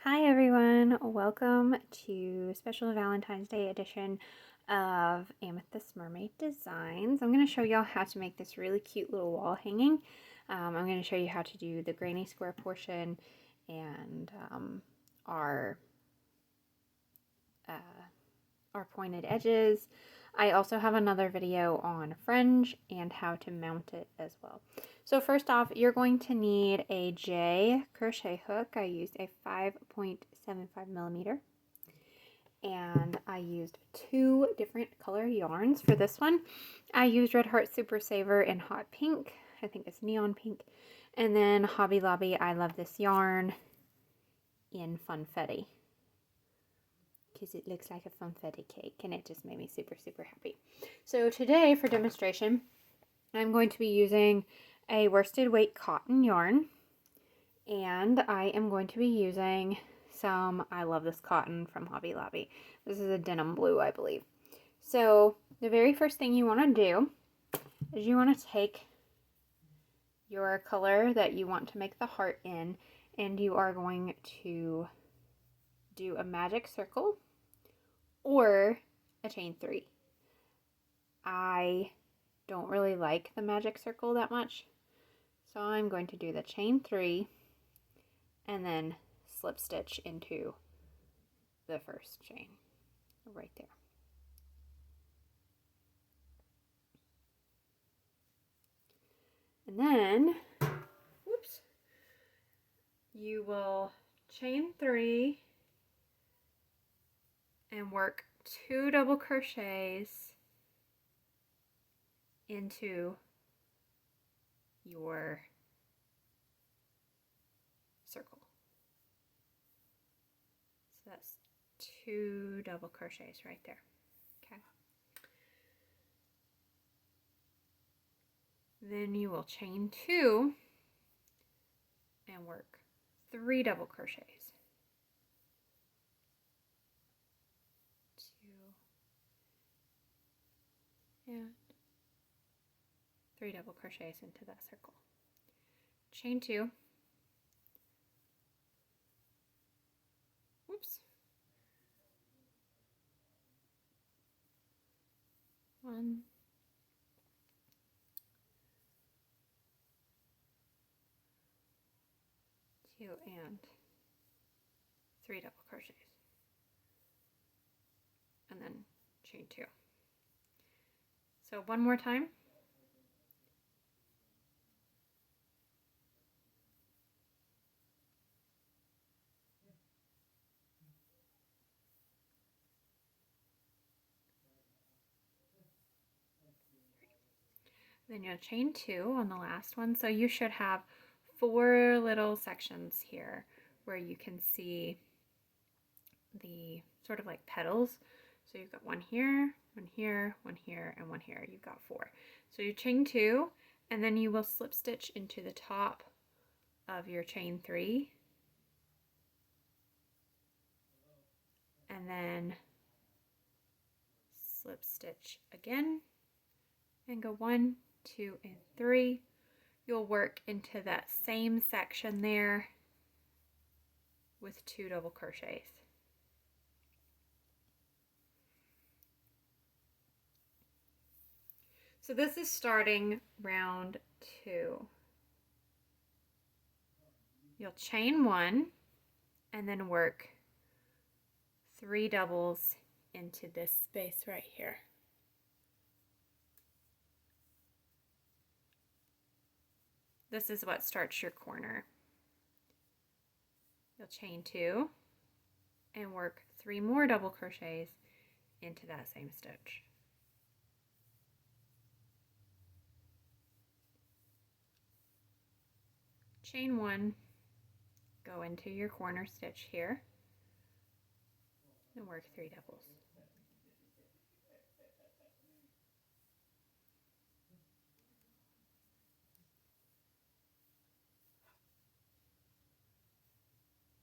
Hi everyone, welcome to special Valentine's Day edition of Amethyst Mermaid Designs. I'm going to show y'all how to make this really cute little wall hanging. I'm going to show you how to do the granny square portion and our pointed edges. I also have another video on fringe and how to mount it as well. So first off, you're going to need a J crochet hook. I used a 5.75 millimeter. And I used 2 different color yarns for this one. I used Red Heart Super Saver in hot pink. I think it's neon pink. And then Hobby Lobby, I love this yarn in Funfetti, because it looks like a funfetti cake and it just made me super happy. So today for demonstration, I'm going to be using a worsted weight cotton yarn, and I am going to be using some I Love This Cotton from Hobby Lobby. This is a denim blue, I believe. So the very first thing you want to do is you want to take your color that you want to make the heart in, and you are going to do a magic circle or a chain 3. I don't really like the magic circle that much, so I'm going to do the chain 3 and then slip stitch into the first chain right there. And then, whoops, you will chain 3 and work 2 double crochets into your circle. So that's 2 double crochets right there. Okay. Then you will chain 2 and work 3 double crochets. 2 and 3 double crochets into that circle. Chain 2. Whoops. 1, 2 and 3 double crochets, and then chain 2. So one more time. Then you'll chain 2 on the last one. So you should have 4 little sections here where you can see the sort of like petals. So you've got one here, one here, one here, and one here. You've got 4. So you chain 2, and then you will slip stitch into the top of your chain 3, and then slip stitch again and go 1, 2, and 3. You'll work into that same section there with 2 double crochets. So this is starting round 2. You'll chain 1 and then work 3 doubles into this space right here. This is what starts your corner. You'll chain 2 and work 3 more double crochets into that same stitch. Chain 1, go into your corner stitch here, and work 3 doubles.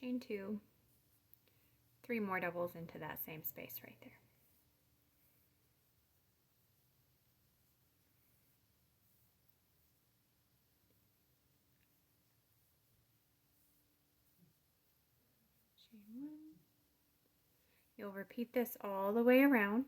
Chain 2, 3 more doubles into that same space right there. You'll repeat this all the way around.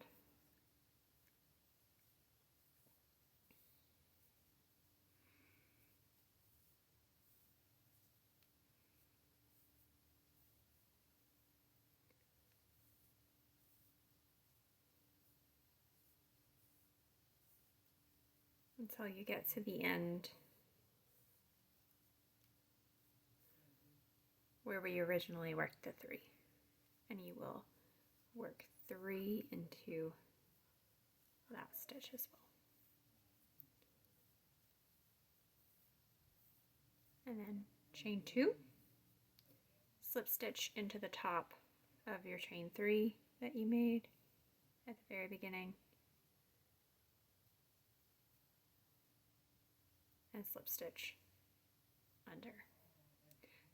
Until you get to the end where we originally worked the 3, and you will work 3 into that stitch as well. And then chain 2, slip stitch into the top of your chain 3 that you made at the very beginning, and slip stitch under.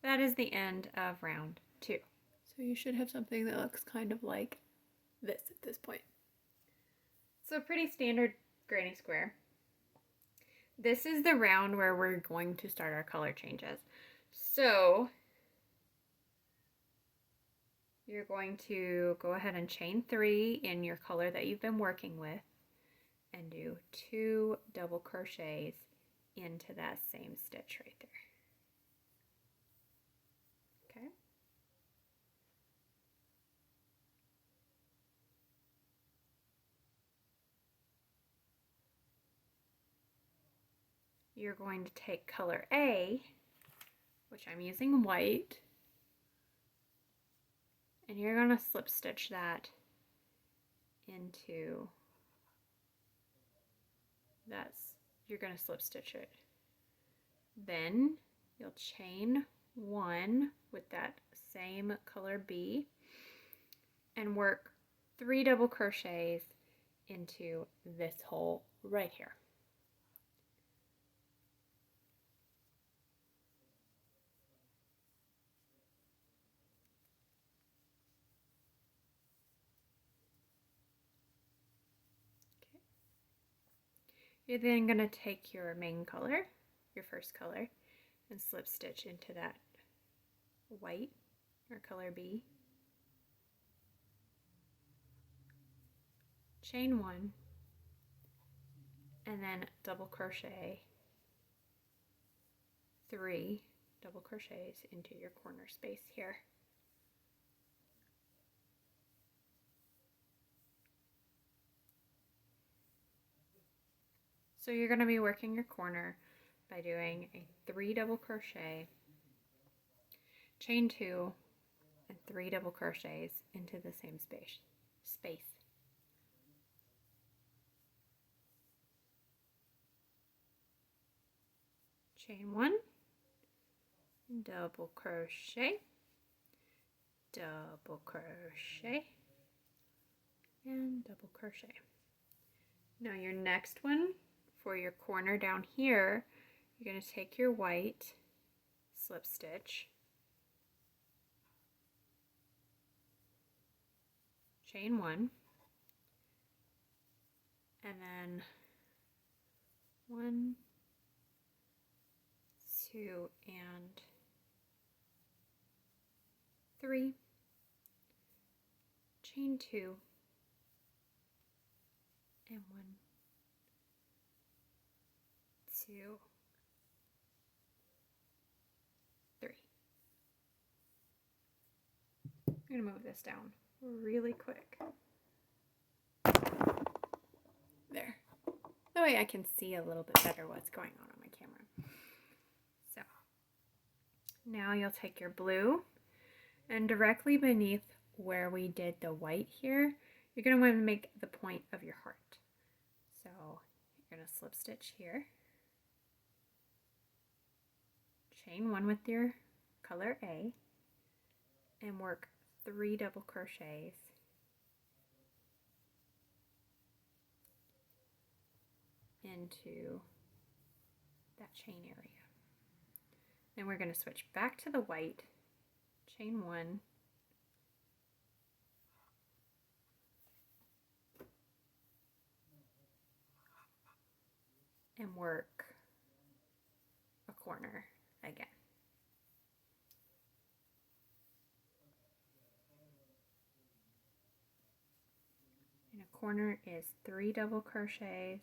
That is the end of round 2. So you should have something that looks kind of like this at this point. So a pretty standard granny square. This is the round where we're going to start our color changes. So you're going to go ahead and chain 3 in your color that you've been working with and do 2 double crochets into that same stitch right there. Okay. You're going to take color A, which I'm using white, and you're going to slip stitch that into you're going to slip stitch it. Then you'll chain 1 with that same color B and work 3 double crochets into this hole right here. You're then going to take your main color, your first color, and slip stitch into that white or color B. Chain 1, and then double crochet 3 double crochets into your corner space here. So you're going to be working your corner by doing a 3 double crochet, chain 2, and 3 double crochets into the same space. Chain 1, double crochet, double crochet, and double crochet. Now your next one, for your corner down here, you're going to take your white, slip stitch, chain 1, and then 1, 2, and 3, chain 2, and 1, 2, 3. I'm going to move this down really quick. There. That way I can see a little bit better what's going on my camera. So now you'll take your blue, and directly beneath where we did the white here, you're going to want to make the point of your heart. So you're going to slip stitch here, chain 1 with your color A, and work 3 double crochets into that chain area. Then we're going to switch back to the white, chain 1, and work a corner again. in a corner is 3 double crochets,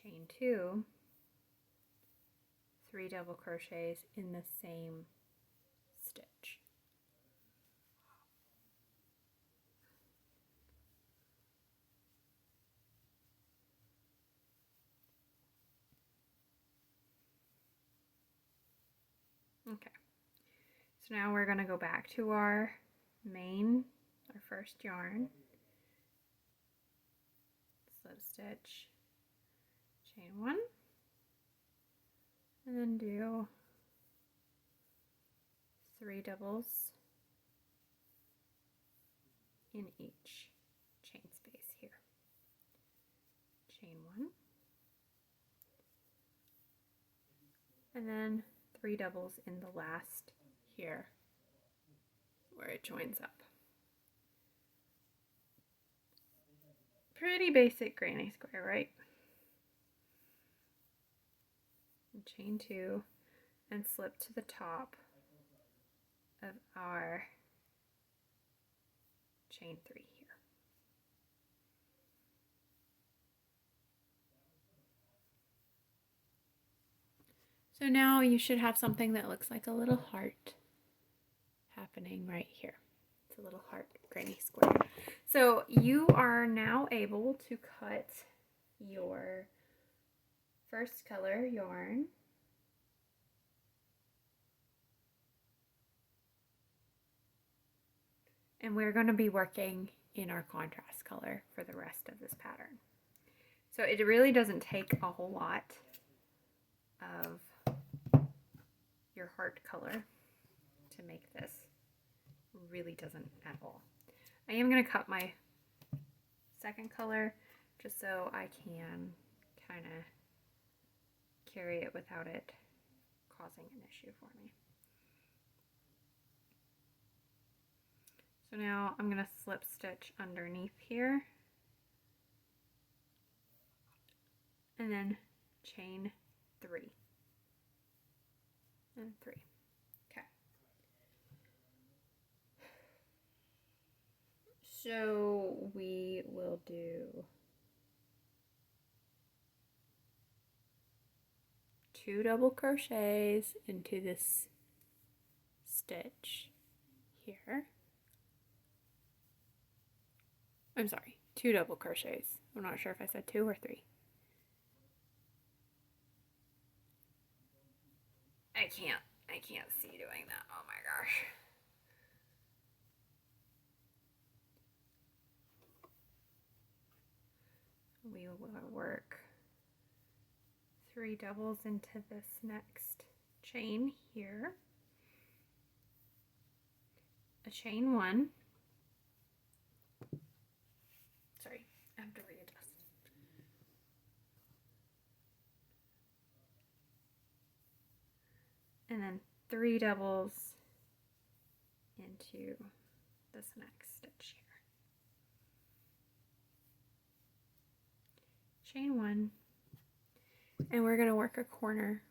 chain 2, 3 double crochets in the same stitch. Okay, so now we're going to go back to our first yarn, slip stitch, chain 1, and then do 3 doubles in each chain space here. Chain 1, and then 3 doubles in the last here where it joins up. Pretty basic granny square, right? And chain 2 and slip to the top of our chain 3 here. So now you should have something that looks like a little heart happening right here. It's a little heart granny square. So you are now able to cut your first color yarn and we're going to be working in our contrast color for the rest of this pattern. So it really doesn't take a whole lot of your heart color to make this. Really doesn't at all. I am going to cut my second color just so I can kind of carry it without it causing an issue for me. So now I'm going to slip stitch underneath here and then chain 3 and 3. Okay. So we will do 2 double crochets into this stitch here. I'm sorry, 2 double crochets. I'm not sure if I said 2 or 3. I can't see doing that. Oh my gosh. We will work 3 doubles into this next chain here. A chain 1. Sorry, I have to readjust. And then 3 doubles into this next stitch here. Chain 1, and we're going to work a corner.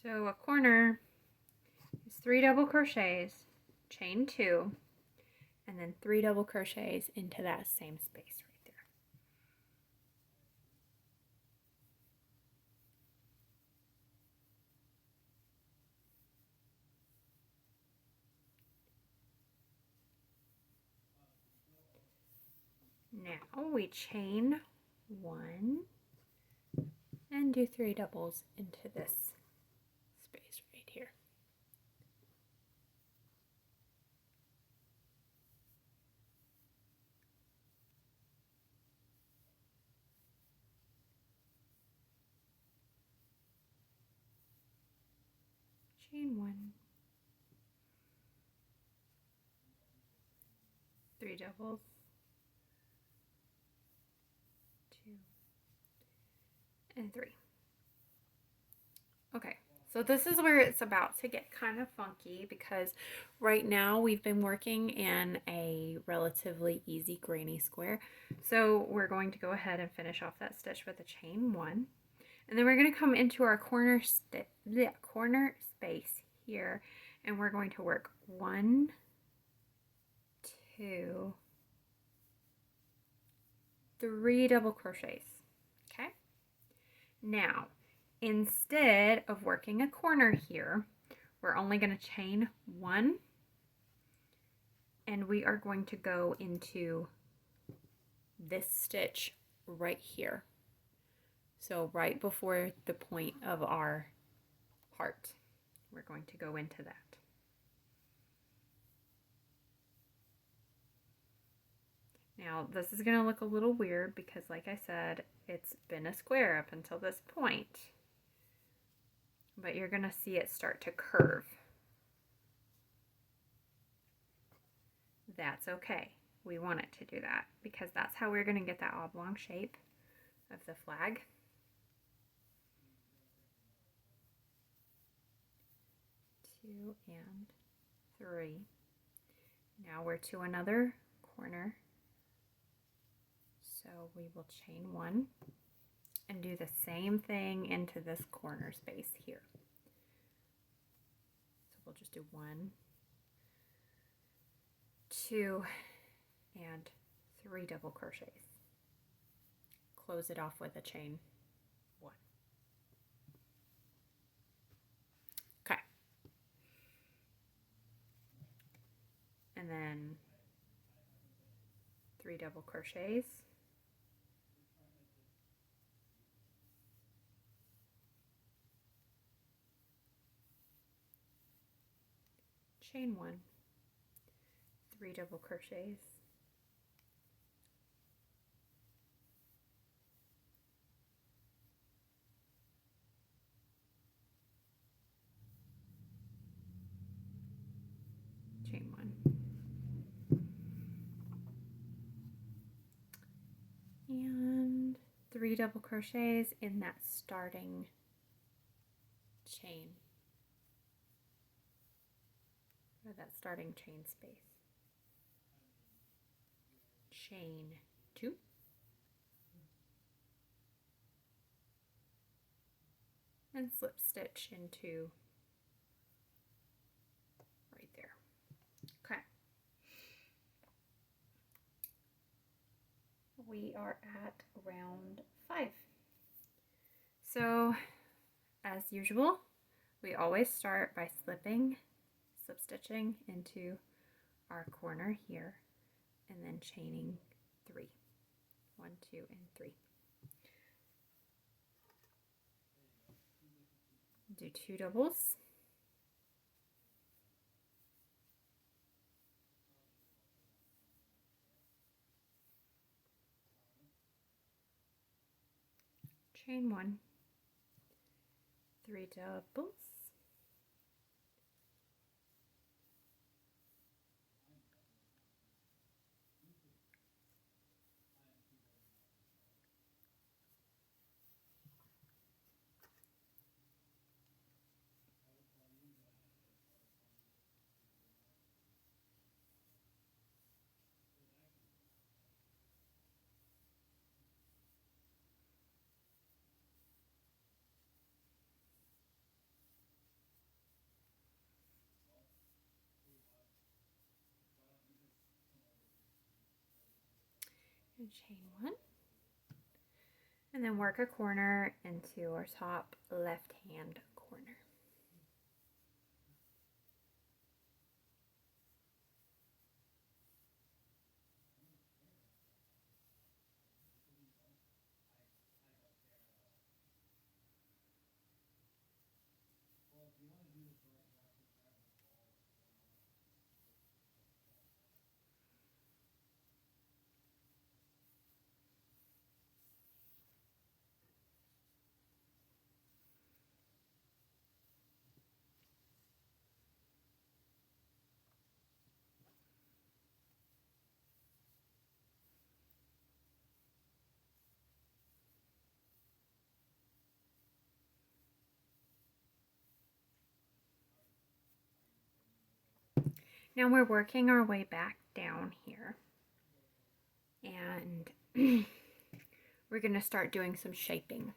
So a corner is 3 double crochets, chain 2, and then 3 double crochets into that same space right there. Now we chain 1 and do 3 doubles into this space right here. Chain 1, 3 doubles, 2 and 3. Okay, So this is where it's about to get kind of funky because right now we've been working in a relatively easy granny square. So we're going to go ahead and finish off that stitch with a chain 1. And then we're going to come into our corner space here, and we're going to work 1, 2, 3 double crochets. Okay? Now, instead of working a corner here, we're only going to chain 1, and we are going to go into this stitch right here. So right before the point of our heart, we're going to go into that. Now this is going to look a little weird because, like I said, it's been a square up until this point, but you're going to see it start to curve. That's okay. We want it to do that because that's how we're going to get that oblong shape of the flag. 2 and 3. Now we're to another corner. So we will chain 1 and do the same thing into this corner space here. So we'll just do 1, 2, and 3 double crochets. Close it off with a chain 1. Okay. And then 3 double crochets. Chain 1, 3 double crochets, chain 1, and 3 double crochets in that starting chain, or that starting chain space. Chain 2, and slip stitch into right there. Okay. We are at round 5. So, as usual, we always start by slip stitching into our corner here, and then chaining 3. 1, 2, and 3. Do 2 doubles. Chain 1. 3 doubles. And chain 1, and then work a corner into our top left hand corner. Now we're working our way back down here, and we're going to start doing some shaping.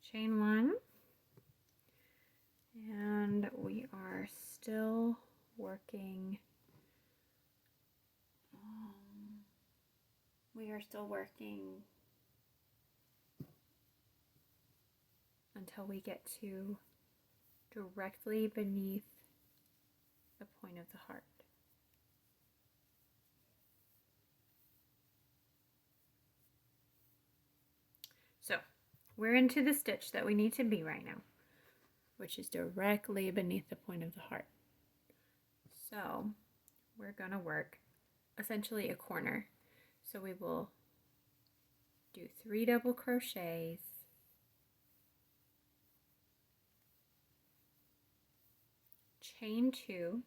Chain 1, and we are still working. Until we get to directly beneath the point of the heart. So we're into the stitch that we need to be right now, which is directly beneath the point of the heart. So we're going to work essentially a corner. So we will do 3 double crochets, chain 2,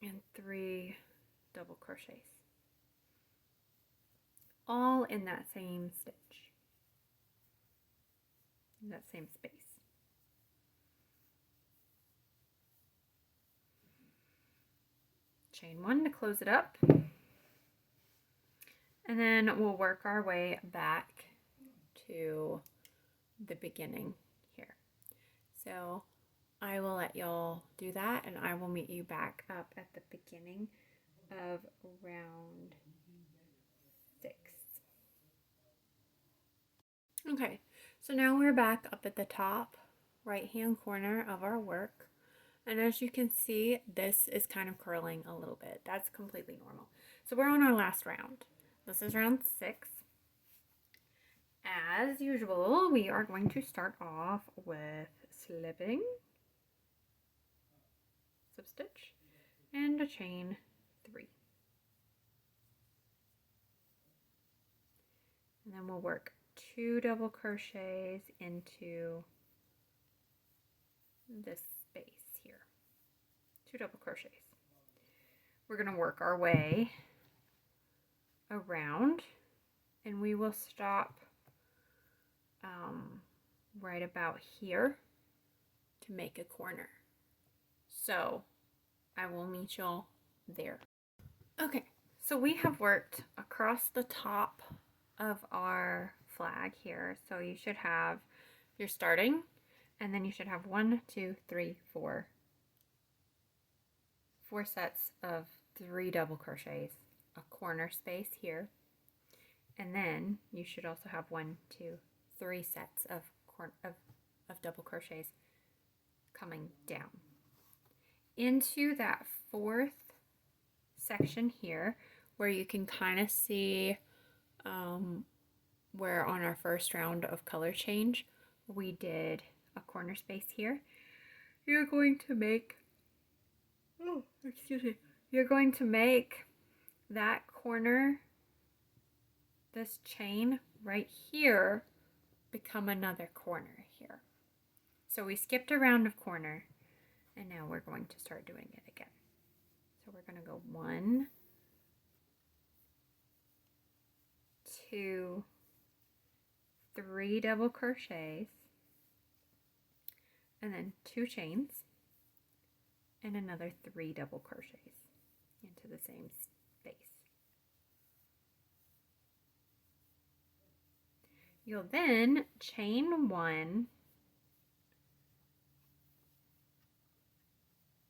and 3 double crochets, all in that same stitch, in that same space. Chain 1 to close it up, and then we'll work our way back to the beginning here. So I will let y'all do that, and I will meet you back up at the beginning of round 6. Okay, so now we're back up at the top right hand corner of our work, and as you can see, this is kind of curling a little bit. That's completely normal. So we're on our last round. This is round 6. As usual, we are going to start off with slipping, slip stitch, and a chain 3. And then we'll work 2 double crochets into this space here. 2 double crochets. We're going to work our way around, and we will stop right about here to make a corner. So I will meet y'all there. Okay, so we have worked across the top of our flag here. So you should have, you're starting, and then you should have 1, 2, 3, 4 sets of 3 double crochets, a corner space here, and then you should also have 1, 2, 3 sets of double crochets coming down. Into that 4th section here, where you can kind of see where on our first round of color change we did a corner space here. You're going to make, you're going to make that corner, this chain right here, become another corner here. So we skipped a round of corner, and now we're going to start doing it again. So we're going to go 1, 2, 3 double crochets, and then 2 chains, and another 3 double crochets into the same space. You'll then chain 1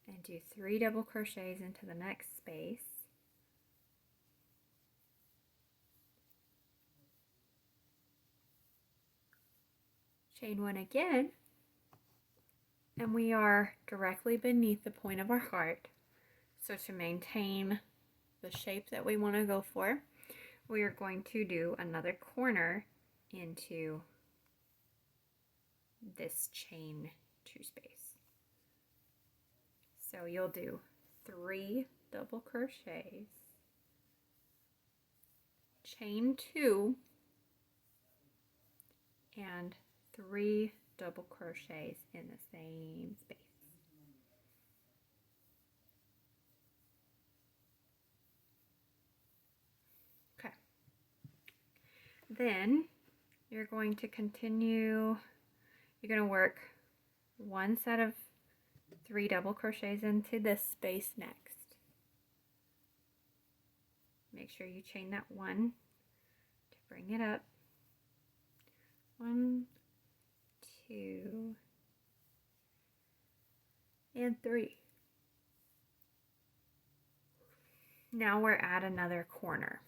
and do 3 double crochets into the next space. Chain 1 again, and we are directly beneath the point of our heart. So to maintain the shape that we want to go for, we are going to do another corner into this chain 2 space. So you'll do 3 double crochets, chain 2, and 3 double crochets in the same space. Okay. Then you're going to continue, you're going to work one set of 3 double crochets into this space next. Make sure you chain that 1 to bring it up. 1, 2, and 3. Now we're at another corner.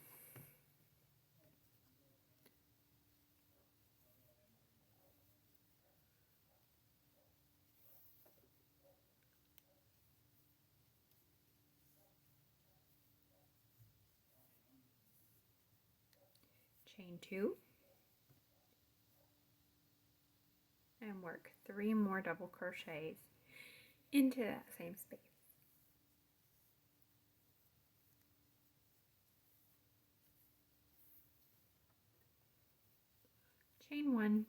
Chain 2 and work 3 more double crochets into that same space. Chain 1